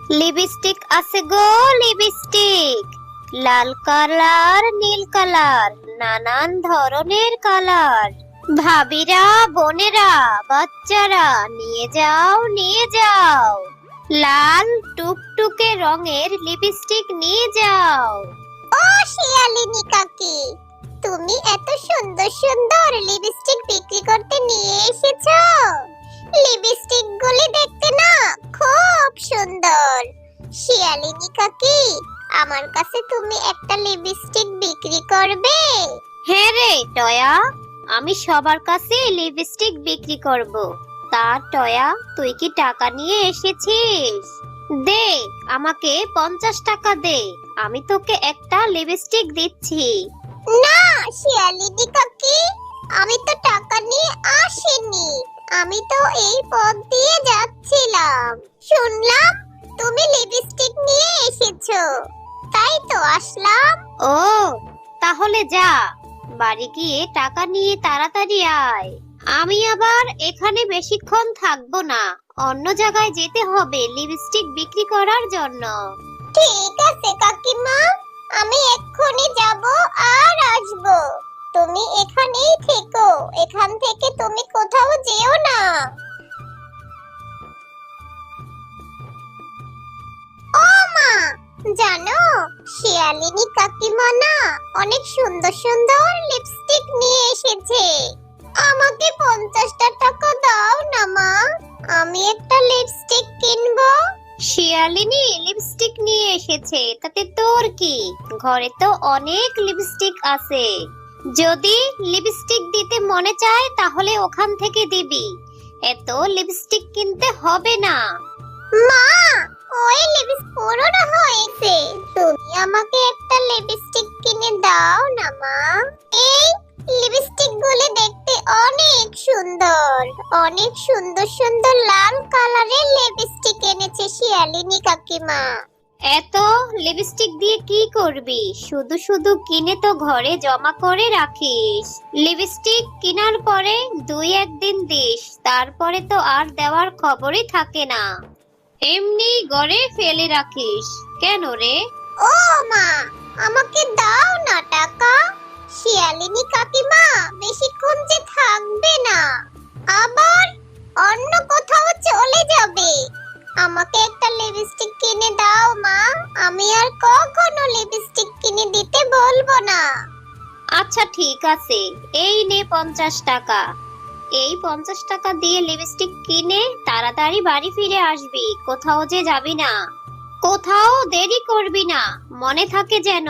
Lipstick আছে গো, lipstick. লাল colour, নীল colour, নানান ধরনের কালার। ভাবিরা, বোনেরা, বাচ্চারা, নিয়ে যাও, নিয়ে যাও। লাল টুকটুকে রঙের লিপস্টিক নিয়ে যাও। ও শিয়ালিনী কাকি, তুমি এত সুন্দর সুন্দর লিপস্টিক বিক্রি করতে নিয়ে এসেছো। লিপস্টিক গুলি দেখতে না খুব সুন্দর। শিয়ালিনী কাকি, আমার কাছে তুমি একটা লিপস্টিক বিক্রি করবে? হ্যাঁ রে টয়া, আমি সবার কাছে লিপস্টিক বিক্রি করব। তা টয়া, তুই কি টাকা নিয়ে এসেছিস? দে, আমাকে 50 টাকা দে, আমি তোকে একটা লিপস্টিক দিচ্ছি। না শিয়ালিনী কাকি, আমি তো টাকা নিয়ে আসিনি। আমি তো এই পথ দিয়ে যাচ্ছিলাম, শুনলাম তুমি লিপস্টিক নিয়ে এসেছো, তাই তো আসলাম। ও, তাহলে যা, বাড়ি গিয়ে টাকা নিয়ে তাড়াতাড়ি আয়। আমি আবার এখানে বেশিক্ষণ থাকবো না, অন্য জায়গায় যেতে হবে লিপস্টিক বিক্রি করার জন্য। ঠিক আছে কাকিমা, আমি এক্ষুনি যাব আর আসবো। তুমি এখানেই থেকো, এখান থেকে তুমি কোথাও যেও না। ও মা, জানো শিয়ালিনী কাকিমা না অনেক সুন্দর সুন্দর লিপস্টিক নিয়ে এসেছে। আমাকে 50টা টাকা দাও না মা, আমি একটা লিপস্টিক কিনবো। শিয়ালিনী লিপস্টিক নিয়ে এসেছে, তাতে তোর কি? ঘরে তো অনেক লিপস্টিক আছে। যদি লিপস্টিক দিতে মনে চায় তাহলে ওখান থেকে দিবি, এত লিপস্টিক কিনতে হবে না। মা, ওই লিপস্টিক পুরনো হয়েছে, তুমি আমাকে একটা লিপস্টিক কিনে দাও না মা। এই লিপস্টিক গুলো দেখতে অনেক সুন্দর, অনেক সুন্দর সুন্দর লাল কালারের লিপস্টিক এনেছে শিয়ালিনী কাকিমা। এত লিপস্টিক দিয়ে কি করবি? শুধু শুধু কিনে তো ঘরে জমা করে রাখিস। লিপস্টিক কেনার পরে 2-1 দিন দিস, তারপরে তো আর দেওয়ার খবরই থাকে না। এমনি ঘরে ফেলে রাখিস কেন রে? ও মা, আমাকে দাও না টাকা। শিয়ালিনী কাকিমা বেশিক্ষণ যে থাকবে না, আবার অন্য কোথাও চলে যাবে। আমাকে একটা লিপস্টিক কিনে দাও মা, আমি আর কখনো লিপস্টিক কিনে দিতে বলবো না। আচ্ছা ঠিক আছে, এই নে 50 টাকা। এই 50 টাকা দিয়ে লিপস্টিক কিনে তাড়াতাড়ি বাড়ি ফিরে আসবি, কোথাও যে যাবি না, কোথাও দেরি করবি না, মনে থাকে যেন।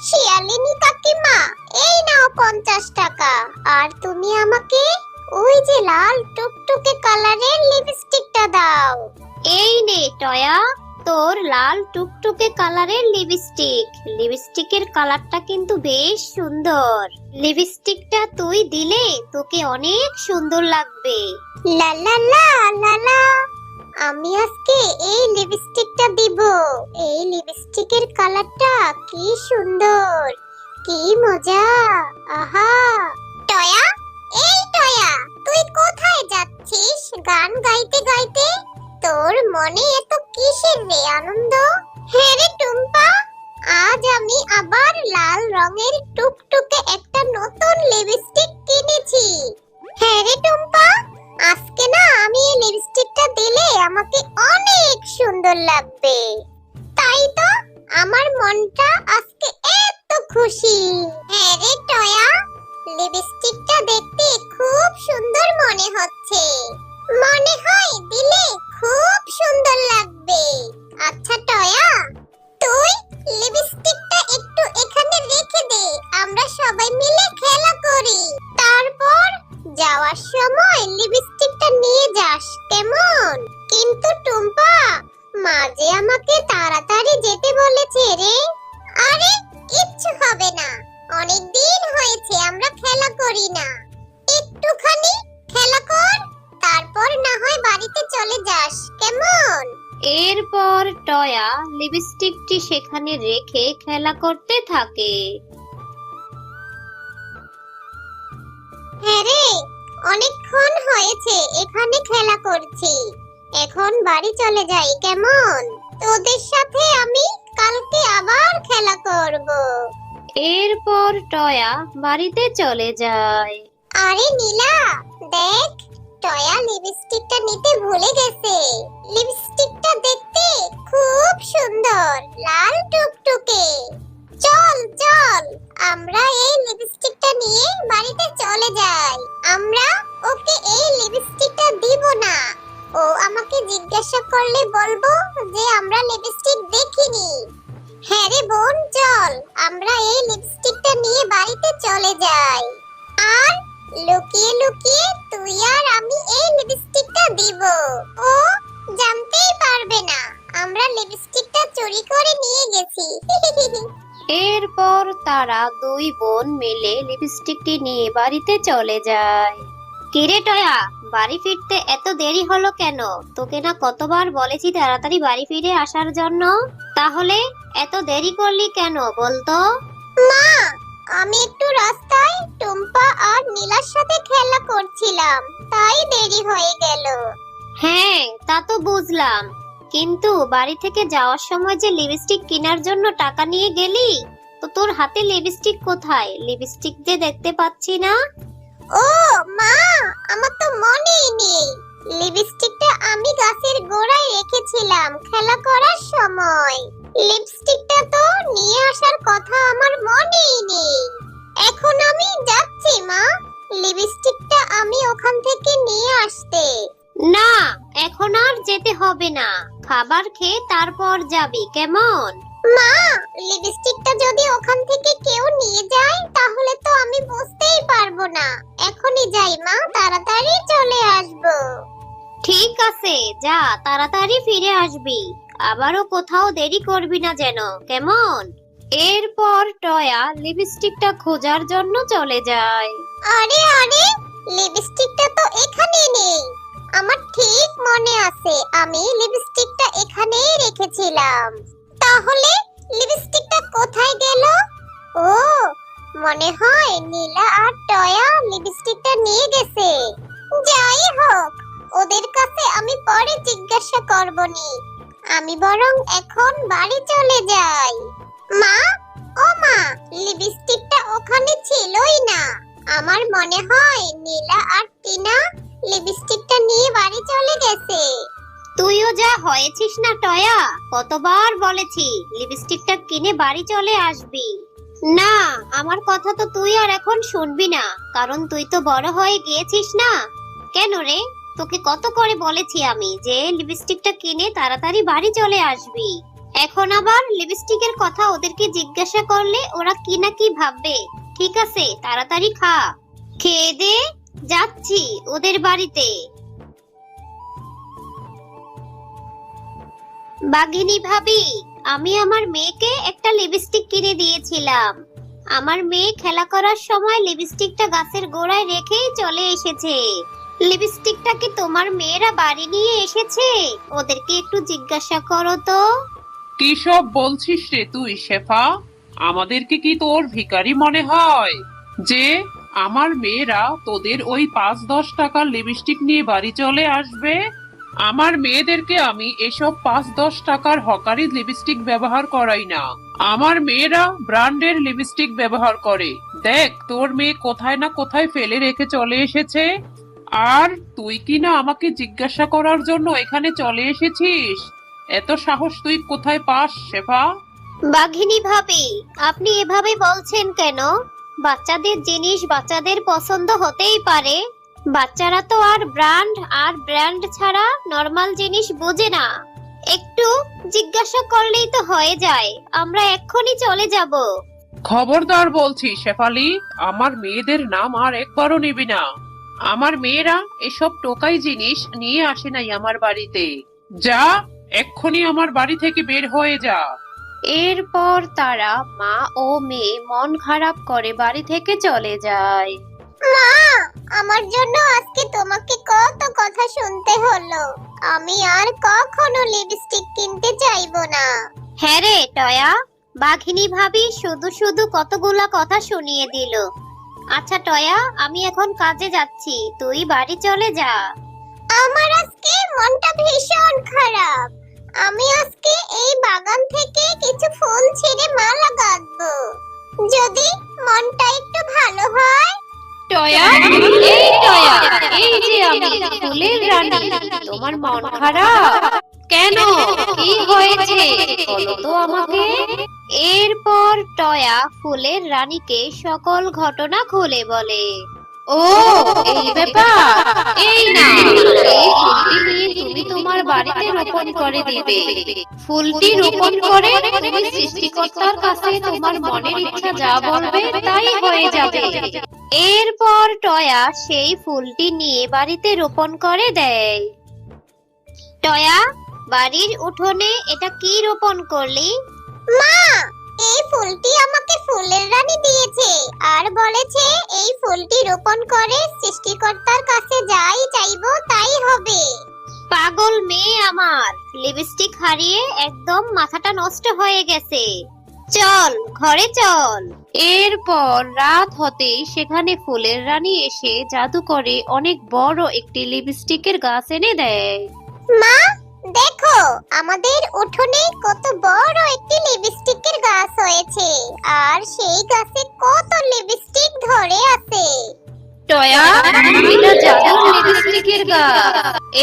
শিয়ালিনী কাকিমা, এই নাও 50 টাকা। আর তুমি আমাকে ওই যে লাল টুকটুকে কালারের লিপস্টিকটা দাও। এই নে টয়া, তোর লাল টুকটুকে কালারের লিপস্টিক। লিপস্টিকের কালারটা কিন্তু বেশ সুন্দর। লিপস্টিকটা তুই দিলে তোকে অনেক সুন্দর লাগবে। লা লা লা লা লা, আমি আজকে এই লিপস্টিকটা দিব। এই লিপস্টিকের কালারটা কি সুন্দর, কি মজা। আহা, টয়া, এই টয়া, তুই কোথায় যাচ্ছিস গান গাইতে গাইতে? তোর মনে এত কিসের রে আনন্দ? হ্যাঁ রে টুম্পা, আজ আমি আবার লাল রঙের টুকটুকে একটা নতুন লিপস্টিক কিনেছি। হ্যাঁ রে টুম্পা, আজকে না আমি এই লিপস্টিকটা দিলে আমাকে অনেক সুন্দর লাগবে। তাই তো আমার মনটা আজকে এত খুশি। হ্যাঁ রে টয়া, লিপস্টিকটা দেখতে খুব সুন্দর মনে হচ্ছে, মনে হয় দিলে খুব সুন্দর লাগবে। আচ্ছা টয়া, তুই লিপস্টিকটা একটু এখানে রেখে দে, আমরা সবাই মিলে খেলা করি। তারপর যাওয়ার সময় লিপস্টিকটা নিয়ে যাস, কেমন? কিন্তু টুম্পা, মা যে আমাকে তাড়াতাড়ি যেতে বলেছে রে। আরে কিচ্ছু হবে না, অনেক দিন হয়েছে আমরা খেলা করি না। একটুখানি খেলা কর, তারপর না হয় বাড়িতে চলে যাস, কেমন? এরপর টয়া লিপস্টিকটি সেখানে রেখে খেলা করতে থাকে। হ্যাঁ রে, অনেকক্ষণ হয়েছে এখানে খেলা করছি, এখন বাড়ি চলে যাই কেমন? তোদের সাথে আমি কালকে আবার খেলা করব। এরপর টয়া বাড়িতে চলে যায়। আরে নীলা, দেখ, টয়া লিপস্টিকটা নিতে ভুলে গেছে। লিপস্টিকটা দেখতে খুব সুন্দর, লাল টুকটুকে। চল চল, আমরা এই লিপস্টিকটা নিয়ে বাড়িতে চলে যাই। আমরা ওকে এই লিপস্টিকটা দিব না। ও আমাকে জিজ্ঞাসা করলে বলবো যে আমরা লিপস্টিক দেখিনি। হ্যাঁ রে বোন, চল আমরা এই লিপস্টিকটা নিয়ে বাড়িতে চলে যাই। আর লুকিয়ে লুকিয়ে তুই আর আমি এই লিপস্টিকটা দিব। ও জানতেই পারবে না আমরা লিপস্টিকটা চুরি করে নিয়ে গেছি। এরপর তারা দুই বোন মিলে লিপস্টিকটি নিয়ে বাড়িতে চলে যায়। কিরে টয়া, বাড়ি ফিরতে এত দেরি হলো কেন? তোকে না কতবার বলেছি তাড়াতাড়ি বাড়ি ফিরে আসার জন্য, তাহলে এত দেরি করলি কেন বলতো? মা, আমি একটু রাস্তায় টুম্পা আর নীলার সাথে খেলা করছিলাম, তাই দেরি হয়ে গেল। হ্যাঁ, তা তো বুঝলাম, কিন্তু বাড়ি থেকে যাওয়ার সময় যে লিপস্টিক কেনার জন্য টাকা নিয়ে গেলি, তো তোর হাতে লিপস্টিক কোথায়? লিপস্টিক যে দেখতে পাচ্ছি না। ও মা, আমার তো মনেই নেই। লিপস্টিকটা আমি গাছের গোড়ায় রেখেছিলাম খেলা করার সময়। লিপস্টিকটা তো নিয়ে আসার কথা আমার মনেই নেই। এখন আমি যাচ্ছি মা, লিপস্টিকটা আমি ওখান থেকে নিয়ে আসতে। না, এখন আর যেতে হবে না, খাবার খেয়ে তারপর যাবি কেমন? মা, লিপস্টিকটা যদি ওখান থেকে কেউ নিয়ে যায় তাহলে তো আমি বুঝতেই পারবো না। এখনই যাই মা, তাড়াতাড়ি চলে আসবো। ঠিক আছে, যা, তাড়াতাড়ি ফিরে আসবি, আবারও কোথাও দেরি করবি না যেন, কেমন? এরপর টয়া লিপস্টিকটা খোঁজার জন্য চলে যায়। আরে আরে, লিপস্টিকটা তো এখানে নেই। আমার ঠিক মনে আছে আমি লিপস্টিকটা এখানেই রেখেছিলাম। তাহলে লিপস্টিকটা কোথায় গেল? ও, মনে হয় নীলা আর টয়া লিপস্টিকটা নিয়ে গেছে। যাই হোক, ওদের কাছে আমি পরে জিজ্ঞাসা করবনি। আমি বরং এখন বাড়ি চলে যাই। মা, ও মা, লিপস্টিকটা ওখানে ছিলই না। আমার মনে হয় নীলা আর টিনা লিপস্টিকটা নিয়ে বাড়ি চলে গেছে। তুইও যা হয়েছিস না টয়া, কতবার বলেছি লিপস্টিকটা কিনে বাড়ি চলে আসবি। না, আমার কথা তো তুই আর এখন শুনবি না, কারণ তুই তো বড় হয়ে গিয়েছিস না। কেন রে, তোকে কত করে বলেছি আমি যে লিপস্টিকটা কিনে তাড়াতাড়ি বাড়ি চলে আসবি। এখন আবার লিপস্টিকের কথা ওদেরকে জিজ্ঞাসা করলে ওরা কি না কি ভাববে। ঠিক আছে, তাড়াতাড়ি খা, খেয়ে দে, যাচ্ছি ওদের বাড়িতে। বাঘিনী ভাবি, আমি আমার মেয়েকে একটা লিপস্টিক কিনে দিয়েছিলাম। আমার মেয়ে খেলা করার সময় লিপস্টিকটা গাছের গোড়ায় রেখেই চলে এসেছে। লিপস্টিকটা কি তোমার মেয়েরা বাড়ি নিয়ে এসেছে? ওদেরকে একটু জিজ্ঞাসা করো তো। কি সব বলছিস রে তুই শেফা? আমাদেরকে কি তোর ভিখারি মনে হয় যে আমার মেয়েরা তোদের ওই 5-10 টাকার লিপস্টিক নিয়ে বাড়ি চলে আসবে? আমার মেয়েদেরকে আমি এসব 5-10 টাকার হকারি লিপস্টিক ব্যবহার করাই না। আমার মেয়েরা ব্র্যান্ডের লিপস্টিক ব্যবহার করে। দেখ, তোর মেয়ে কোথায় না কোথায় ফেলে রেখে চলে এসেছে, আর তুই কি না আমাকে জিজ্ঞাসা করার জন্য এখানে চলে এসেছিস? এত সাহস তুই কোথায় পাস শেফা? বাঘিনী ভাবি, আপনি এভাবে বলছেন কেন? বাচ্চাদের জিনিস বাচ্চাদের পছন্দ হতেই পারে। বাচ্চারা তো আর ব্র্যান্ড ছাড়া নরমাল জিনিস বোঝে না। একটু জিজ্ঞাসা করলেই তো হয়ে যায়। আমরা এক্ষুনি চলে যাব। খবরদার বলছি শেফালি, আমার মেয়েদের নাম আর একবারও নিবি না। আমার মেয়েরা এসব টোকাই জিনিস নিয়ে আসে নাই আমার বাড়িতে। যা, এক্ষুনি আমার বাড়ি থেকে বের হয়ে যা। এরপর তারা মা ও মেয়ে মন খারাপ করে বাড়ি থেকে চলে যায়। মা, আমার জন্য আজকে তোমাকে কত কথা শুনতে হলো। আমি আর কখনো লিপস্টিক কিনতে চাইবো না। হ্যাঁ রে টয়া, বাঘিনী ভাবি শুধু শুধু কতগুলা কথা শুনিয়ে দিল। আচ্ছা টয়া, আমি এখন কাজে যাচ্ছি, তুই বাড়ি চলে যা। আমার আজকে মনটা ভীষণ খারাপ। আমি আজকে এই বাগান থেকে কিছু ফুল ছিঁড়ে মালা গাঁথবো। যদি মনটা একটু ভালো হয়। টয়া, এই টয়া, এই যে আমি ফুলের রানী, তোমার মন খারাপ কেন? কি হয়েছে বলো তো আমাকে। এরপর টয়া ফুলের রানীকে সকল ঘটনা খুলে বলে। ও, এই ব্যাপার। এই না, এই ফুলটি নিয়ে তুমি তোমার বাড়িতে রোপণ করে দিবে। ফুলটি রোপণ করে তুমি সৃষ্টিকর্তার কাছে তোমার মনের ইচ্ছা যা বলবে তাই হয়ে যাবে। এরপর টয়া সেই ফুলটি নিয়ে বাড়িতে রোপণ করে দেয়। টয়া, বাড়ির উঠোনে এটা কি রোপণ করলি? মা, এই ফুলটি আমাকে ফুলের রানী দিয়েছে আর বলেছে এই ফুলটি রোপণ করে সৃষ্টিকর্তার কাছে যাই চাইবো তাই হবে। পাগল মেয়ে আমার, লিপস্টিক হারিয়ে একদম মাথাটা নষ্ট হয়ে গেছে। চল ঘরে চল। এরপর রাত হতেই সেখানে ফুলের রানী এসে জাদু করে অনেক বড় একটি লিপস্টিকের গাছ এনে দেয়। মা, দেখো আমাদের উঠোনে কত বড় একটি লিপস্টিকের গাছ হয়েছে আর সেই গাছে কত লিপস্টিক ধরে আছে। টয়া, এটা জাদুর লিপস্টিকের গাছ।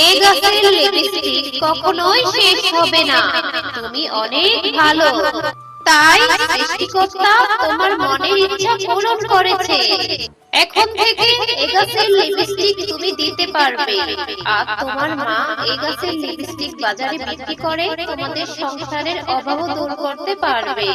এই গাছের লিপস্টিক কখনোই শেষ হবে না। তুমি অনেক ভালো, তাই সৃষ্টিকর্তা তোমার মনের ইচ্ছা পূরণ করেছে। এখন থেকে এই গাছের লিপস্টিক তুমি দিতে পারবে আর তোমার মা এই গাছের লিপস্টিক বাজারে বিক্রি করে তোমাদের সংসারের অভাব দূর করতে পারবে।